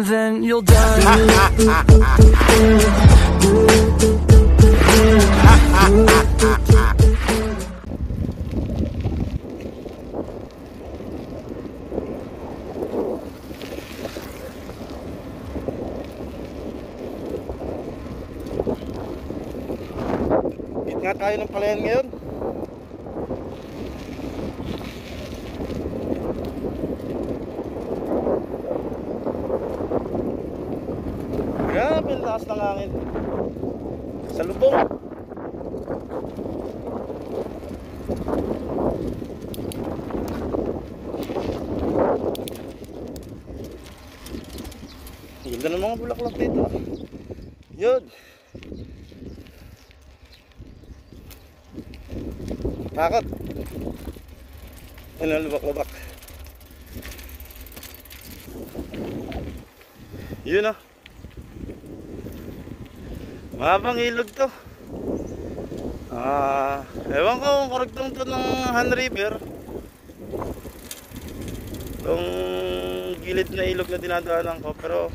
and then you'll die. Nga tayo ng palayan ngayon. Grabe ang lakas ng hangin sa lubong. Ganda ng mga bulaklak dito. Yun. Takot. Ano, lubak-lubak. Yun ah. Mahabang ilog to. Ewan ko kung karagtong to ng Han River. Itong gilid na ilog na dinadaanan ko. Pero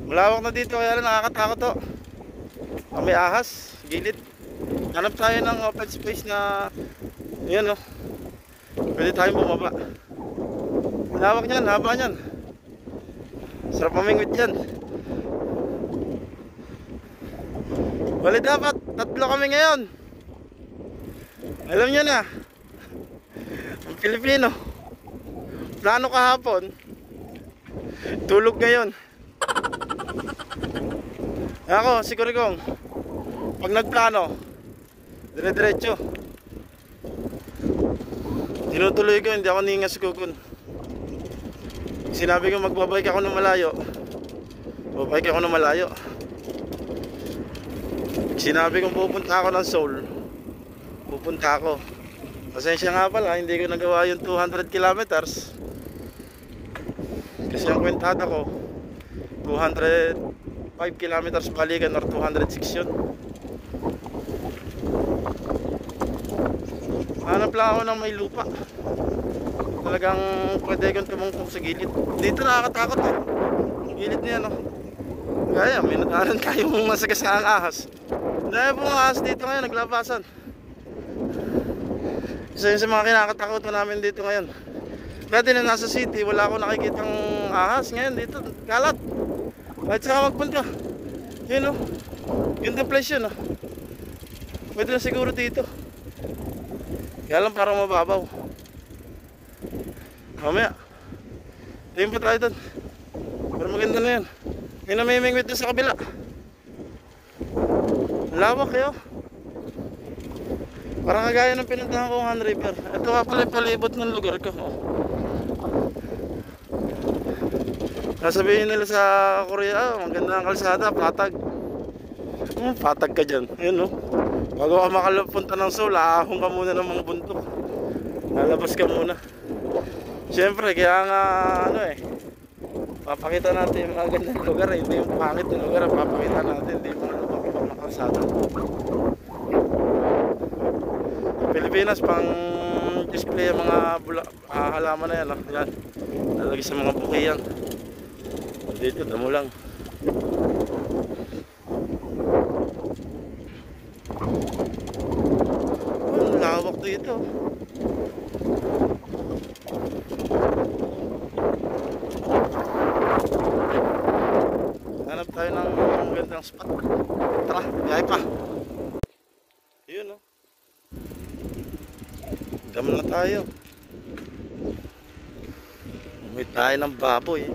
malawak na dito kaya lang nakakatakot to. May ahas, gilid. Hanap tayo ng open space na yan o, pwede tayong bumaba. Lawak niyan, haba niyan. Sarap mamingwit yan. Bali dapat, tatlo kami ngayon. Alam nyo na, ang Pilipino, plano kahapon, tulog ngayon. Ako, siguro kong pag nagplano, dire-diretso. Tinutuloy ko, hindi ako ningas kukun. Sinabi ko magbabike ako ng malayo, babike ako ng malayo. Sinabi kong pupunta ako ng Seoul, pupunta ako. Pasensya nga pala, hindi ko nagawa yung 200 kilometers. Kasi ang kwentada ko 205 kilometers balikan or 206 yun. Hanap lang ako ng may lupa. Talagang pwede kong tumungtong sa gilid. Dito nakakatakot eh. Ang gilid niya no. Kaya may nataran tayong masagasang ahas. Dahil pong ahas dito ngayon naglabasan. Isa yun sa mga kinakatakutan namin dito ngayon. Dati na nasa city wala akong nakikitang ahas. Ngayon dito kalat. Kahit saka magpunta. Yun o. Yun the place yun o. Pwede na siguro dito. Kaya lang parang mababaw. Mamaya tingin pa tayo doon. Pero maganda na yan. May namimingwit doon sa kabila. Lawak kayo. Parang kagaya ng pinuntahan ko Han River. Ito nga pala yung palibot ng lugar ko. Sasabihin nila sa Korea, maganda ang kalsada, patag. Patag ka dyan. Ayun no. Bago ka makalapunta ng Seoul, ahong ka muna ng mga bundok. Lalabas ka muna. Siyempre, kaya nga ano eh, papakita natin yung mga gandang lugar eh. Hindi yung pangit na lugar, papakita natin. Hindi yung mga lubak-lubak na kalsada. Pilipinas, pang display yung mga halaman na yan. Oh. Yan, lalagay sa mga bukiyan. Dito, damo lang. Ang lawak dito. Hanap tayo ng gandang spot. Tara, biyahe pa. Yun o. Dam na tayo. Umuwi tayo ng baboy.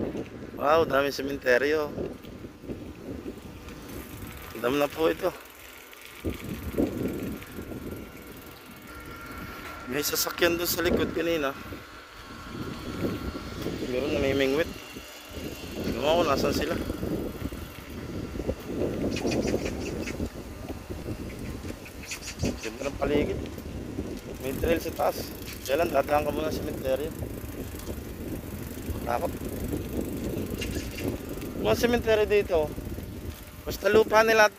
Wow, daming sementeryo. Dam na po ito. May sasakyan doon sa likod kanina. Siguro namimingwit. Tingnan ko nasan sila. Ganda ng paligid. May trail sa taas. Kaya lang dadaan ka muna sa sementeryo. Takot. Mga sementeryo dito, basta lupa nila,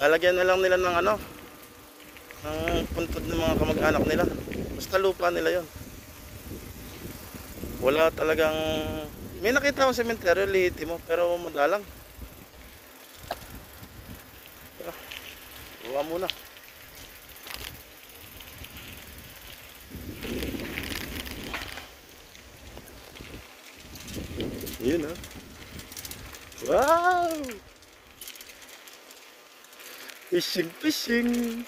lalagyan na lang nila ng ano, ng puntod ng mga kamag-anak nila. Basta lupa nila yon. Wala talagang May nakita ko sa sementeryo, lihiti mo, pero madalang. Tara, buka muna. Yun ha. Wow! Fishing, fishing!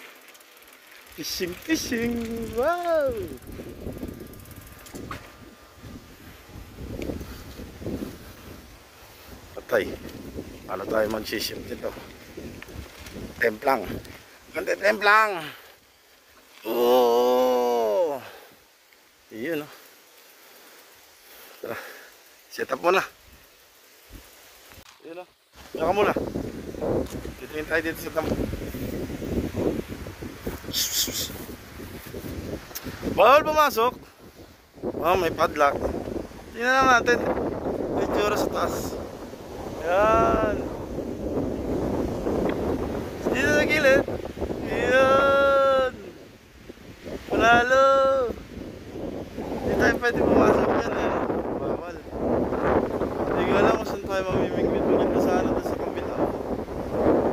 Fishing, fishing! Wow! Patay. Paano tayo mag-ship dito? Templang. Kante templang! Oh! Yun ha. Tara. Set up muna. Yun o. Saka muna. Titingin tayo dito sa tambo. Bawal pumasok. Oh, may padlock. Tingnan lang natin. May tsura sa taas. Yan. Dito sa gilid. Yan. Panalo. Hindi tayo pwede pumasok yan eh. Bawal. Hindi ko alam kung saan tayo mamimingwit. Maganda sana doon sa kabila.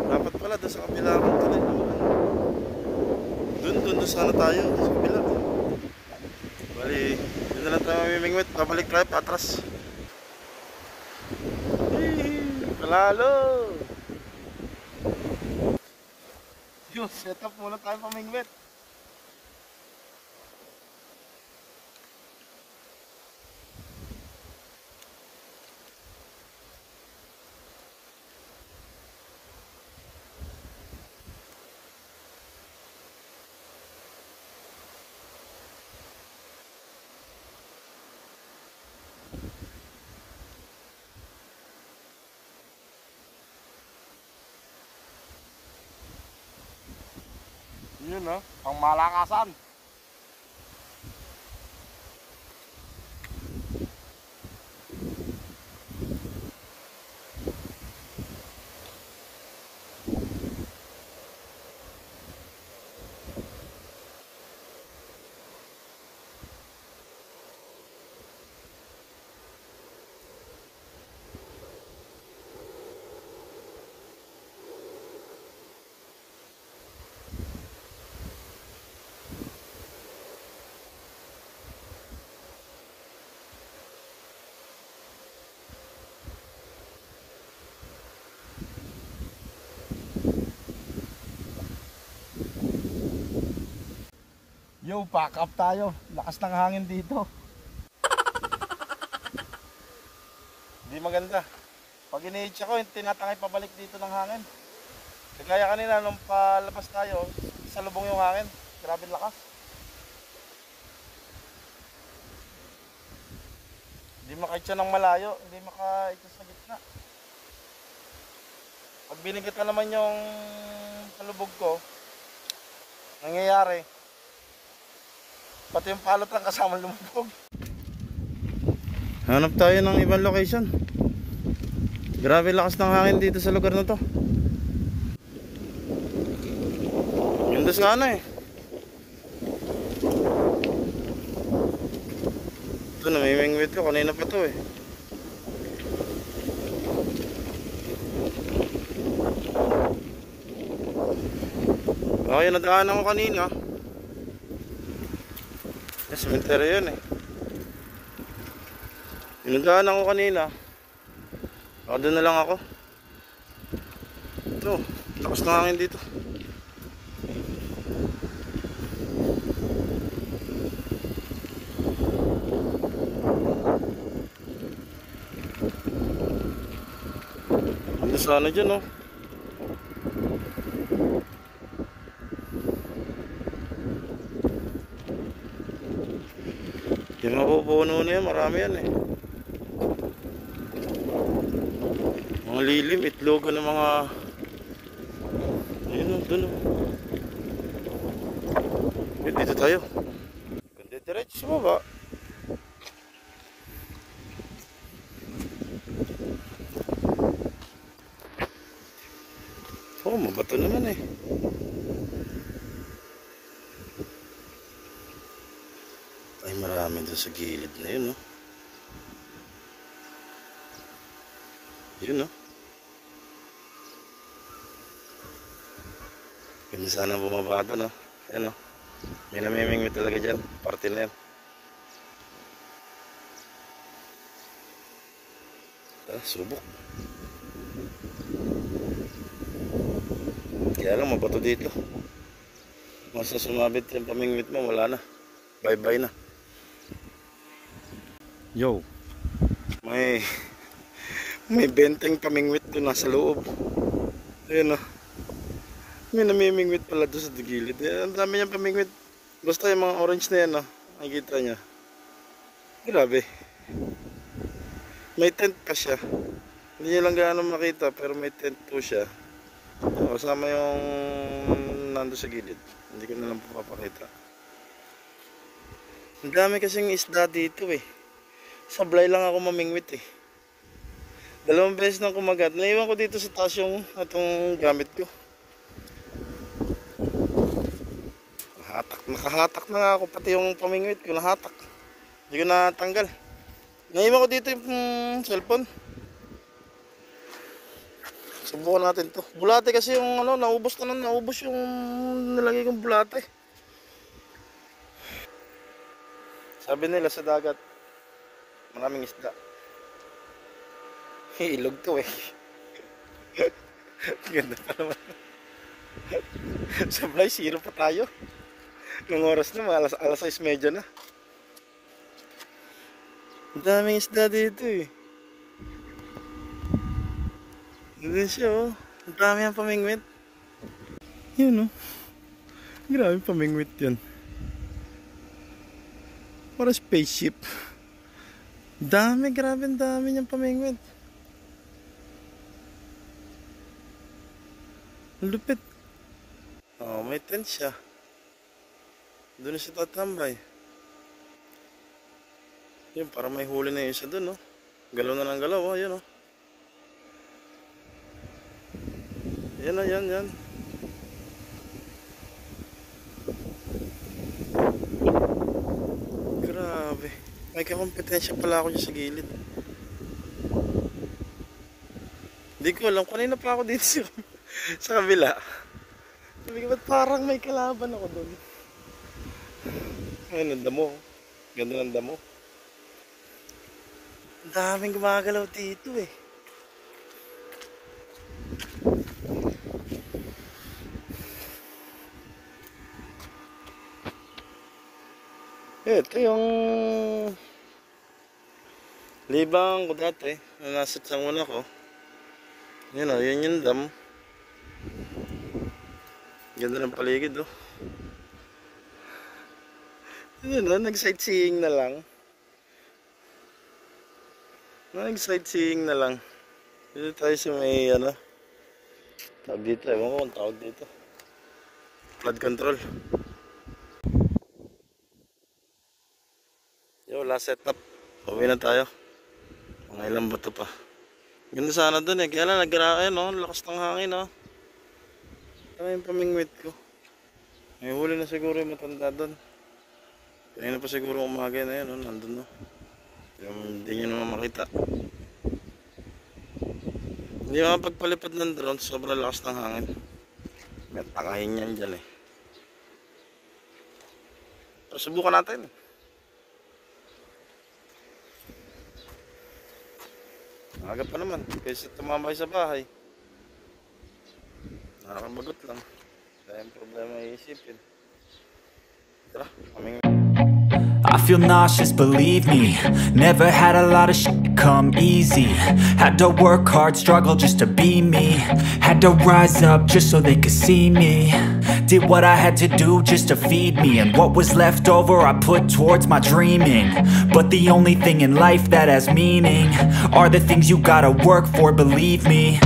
Dapat pala doon sa kabila akong tuloy naman. Doon sana tayo sa kabila. Bali, doon na lang tayo mamimingwit. Babalik tayo patras. Palalo! Yun, set up muna tayo pamingwit. Yun o, pang malakasan. Yo, pack up tayo. Lakas ng hangin dito. Hindi maganda. Pag ini-hitch ako, tinatangay pabalik dito ng hangin. Kaya kanina nung palabas tayo, salubong yung hangin. Grabe lakas. Hindi makaitsa ng malayo, hindi makaitsa sa gitna. Pag binigit ka naman yung salubog ko, nangyayari, pati yung palot lang kasama lumubog. Hanap tayo ng ibang location. Grabe lakas ng hangin dito sa lugar na to. Ganda sana eh. Ito namimingwit ko, kanina pa to eh. Okay, nadaanan ko kanina. Cemetery yun eh. Pinagdaanan ko kanina. Baka doon na lang ako. Ito, lakas ng hangin dito. Ano sana dyan oh. Yung mapupuno na yan, marami yan eh. Mga lilim, itlogan ng mga... Ayun o, dun o. Dito tayo. Ganda diretso sa baba. Oh, mabato naman eh. Ay, marami doon sa gilid na yun, no? Yun, no? Ganda sana bumaba doon, no? Yan, no? May namimingwit talaga dyan. Parte na yan. Subok. Kaya lang mabato dito. Mas na sumabit yung pamingwit mo, wala na. Bye bye na. Yo, may benteng pamingwit doon nasa loob. Ayun, no? May namimingwit pala doon sa gilid. Ang dami niyang pamingwit. Basta yung mga orange na yan, no? Nakikita niya. Grabe. May tent pa siya. Hindi niya lang gaano makita, pero may tent po siya. Kasama yung nando sa gilid. Hindi ko na lang papakita. Ang dami kasing isda dito eh. Sablay lang ako mamingwit eh. 2 beses nang kumagat. Naiwan ko dito sa taas yung itong gamit ko. Nakahatak na nga ako. Pati yung pamingwit ko nahatak. Hindi ko natanggal. Naiwan ko dito yung cellphone. Subukan natin to. Bulate kasi yung ano, naubos yung nilagay kong bulate. Sabi nila sa dagat, maraming isda. Ilog to eh. Ganda pa naman. Sablay, 0 pa tayo. Nung oras na, alas 6:30 na. Ang daming isda dito eh. Doon siya oh. Ang dami ang pamingwit. Yun oh. Grabe pamingwit yan. Para spaceship. Dami, grabe ang dami niyang pamingwit. Ang lupit. Oh, may tent siya. Doon siya tatambay. Yun, para may huli na yung isa doon, no? Galaw na ng galaw, oh, yun, oh. Yan, oh, yan. Grabe. May kakompetensya pala ako dyan sa gilid. Hindi ko alam, kanina pa ako dito sa kabila. Sabi ko, ba't parang may kalaban ako doon? Ayun, ang damo. Ganda ng damo. Ang daming gumagalaw dito eh. Ito yung libang ko dati na nasa tsangon ako. Yun o, yun yung dam. Ganda ng paligid o. Yun o, nag-sightseeing na lang. Nag-sightseeing na lang. Dito tayo sa may ano. Tawag dito, ewan ko kung tawag dito. Flood control. Yo, last setup. Uwi na tayo. Mga ilang bato pa. Ganda sana dun eh. Kaya lang nag-aayun no. Lakas ng hangin no. Ano yung pamingwit ko? May huli na siguro yung matanda dun. Kanina pa siguro umaga na yun no. Nandun no. Hindi nyo naman makita. Hindi makapagpalipad ng drone. Sobrang lakas ng hangin. May tangahin yan dyan eh. Pero subukan natin. Aga pa naman. Kaysa tumambay sa bahay. Nakakabagot lang. Kaya yung problema iisipin. Tara, kaming... I feel nauseous, believe me. Never had a lot of shit come easy. Had to work hard, struggle just to be me. Had to rise up just so they could see me. Did what I had to do just to feed me. And what was left over I put towards my dreaming. But the only thing in life that has meaning are the things you gotta work for, believe me.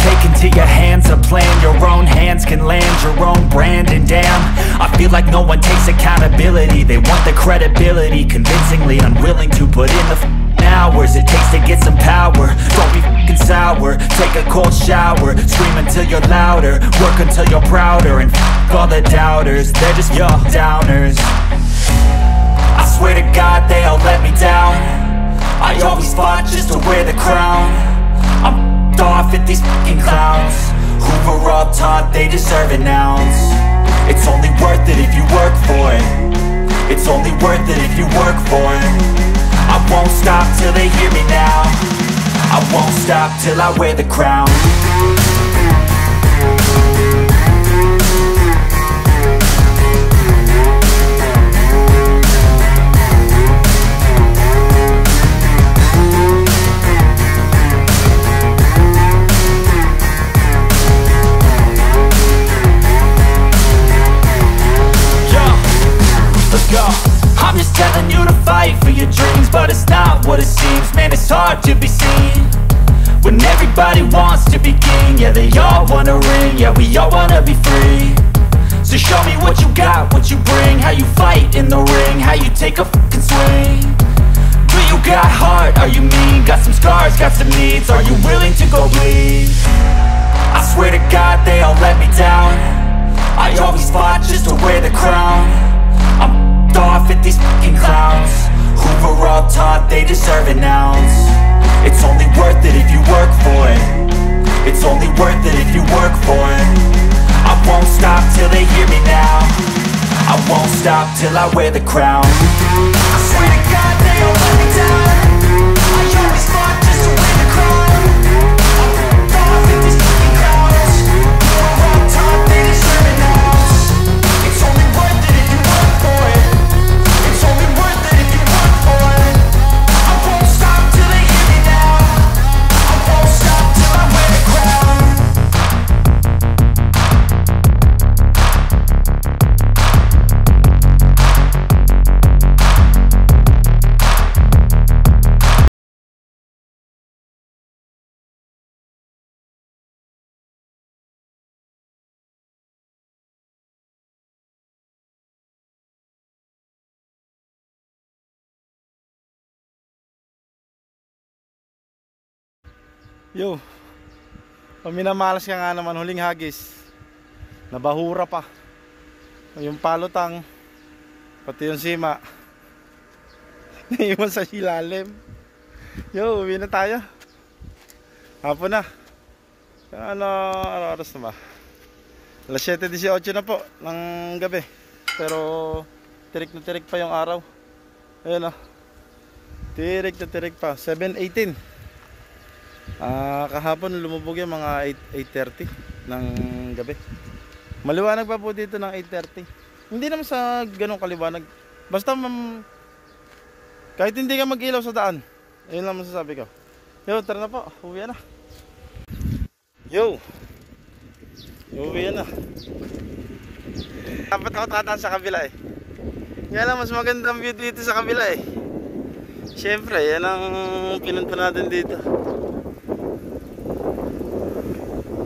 Take into your hands a plan. Your own hands can land your own brand. And damn, I feel like no one takes accountability. They want the credibility, convincingly unwilling to put in the hours it takes to get some power. Don't be f***ing sour. Take a cold shower. Scream until you're louder. Work until you're prouder. And f*** all the doubters, they're just your downers. I swear to God they all let me down. I always fought just to wear the crown. I'm off at these fucking clowns who were all taught they deserve an ounce. It's only worth it if you work for it. It's only worth it if you work for it. I won't stop till they hear me now. I won't stop till I wear the crown. I'm just telling you to fight for your dreams, but it's not what it seems. Man, it's hard to be seen when everybody wants to be king. Yeah, they all wanna ring, yeah, we all wanna be free. So show me what you got, what you bring, how you fight in the ring, how you take a fucking swing. Do you got heart, are you mean? Got some scars, got some needs, are you willing to go bleed? I swear to God they all let me down. I always fought just to wear the crown. I'm off at these fucking clowns who were all taught they deserve an ounce. It's only worth it if you work for it. It's only worth it if you work for it. I won't stop till they hear me now. I won't stop till I wear the crown. I swear to God they all let me down. I always fought just to wear the crown. I'm off at these fucking clowns who were all taught they deserve an ounce. It's only worth it if you work for it. It's only worth it if you work for it. I won't stop till they hear me now. I won't stop till I wear the crown. Yo, paminamalas ka nga naman, huling hagis. Nabahura pa. Yung palutang, pati yung sima. Naiwan sa ilalim. Yo, uwi na tayo. Hapon na. Ano oras na ba? Alas 7:18 na po ng gabi. Pero tirik na tirik pa yung araw. Ayun o. Tirik na tirik pa. 7:18. Kahapon lumubog yung mga 8:30 ng gabi. Maliwanag pa po dito ng 8:30. Hindi naman sa ganong kaliwanag. Basta kahit hindi ka mag-ilaw sa daan. Ayun lang masasabi ko. Yo, tara na po, uwi na. Yo, uwi na. Dapat ako tataan sa kabila eh. Kaya lang mas magandang view dito sa kabila eh. Siyempre, yan ang pinunta natin dito.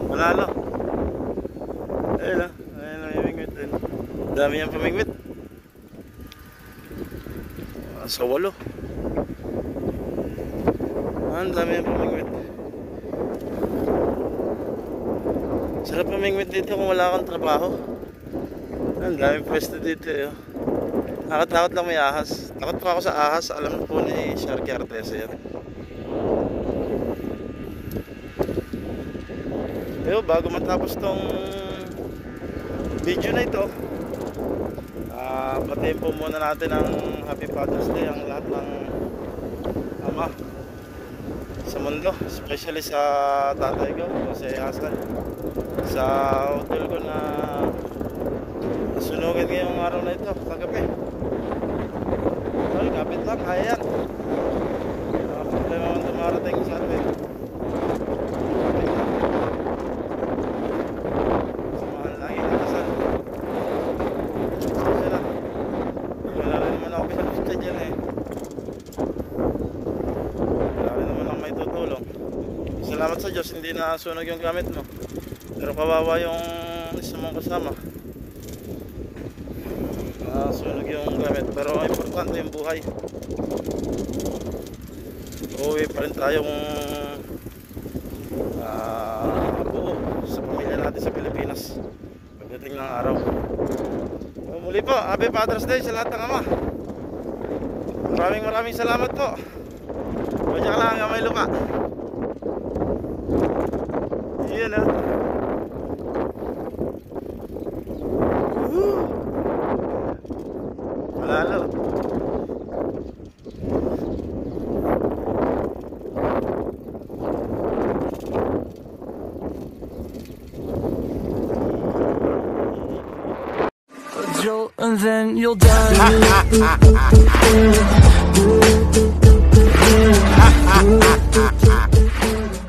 Manalo. Ayun na, ayun na yung mingwit. Dami yung pamingwit. Sa 8. Ang dami yung pamingwit. Sarap pamingwit dito kung wala kang trabaho. Ang daming pwesto dito eh. Nakatakot lang may ahas. Takot pa ako sa ahas. Alam po ni Sharky Artesa yan. Pero bago matapos tong video na ito, patiin po muna natin ang Happy Father's Day ang lahat ng ama sa mundo, especially sa tatay ko, si Hasan, sa hotel ko na nasunugan ngayong araw na ito, kagabi. Ay, kapit lang, kaya yan. Problema man dumarating sa atin. Salamat sa Diyos, hindi na sunog yung gamit mo. Pero kawawa yung isa mong kasama. Sunog yung gamit. Pero importante yung buhay. Uuwi pa rin tayong buo sa pamilya natin sa Pilipinas pagdating ng araw. Muli po, Happy Father's Day sa lahat ng ama. Maraming salamat po. Huwag niya ka lang may lupa. Yan ah. Woo! Manalo. And then you'll die.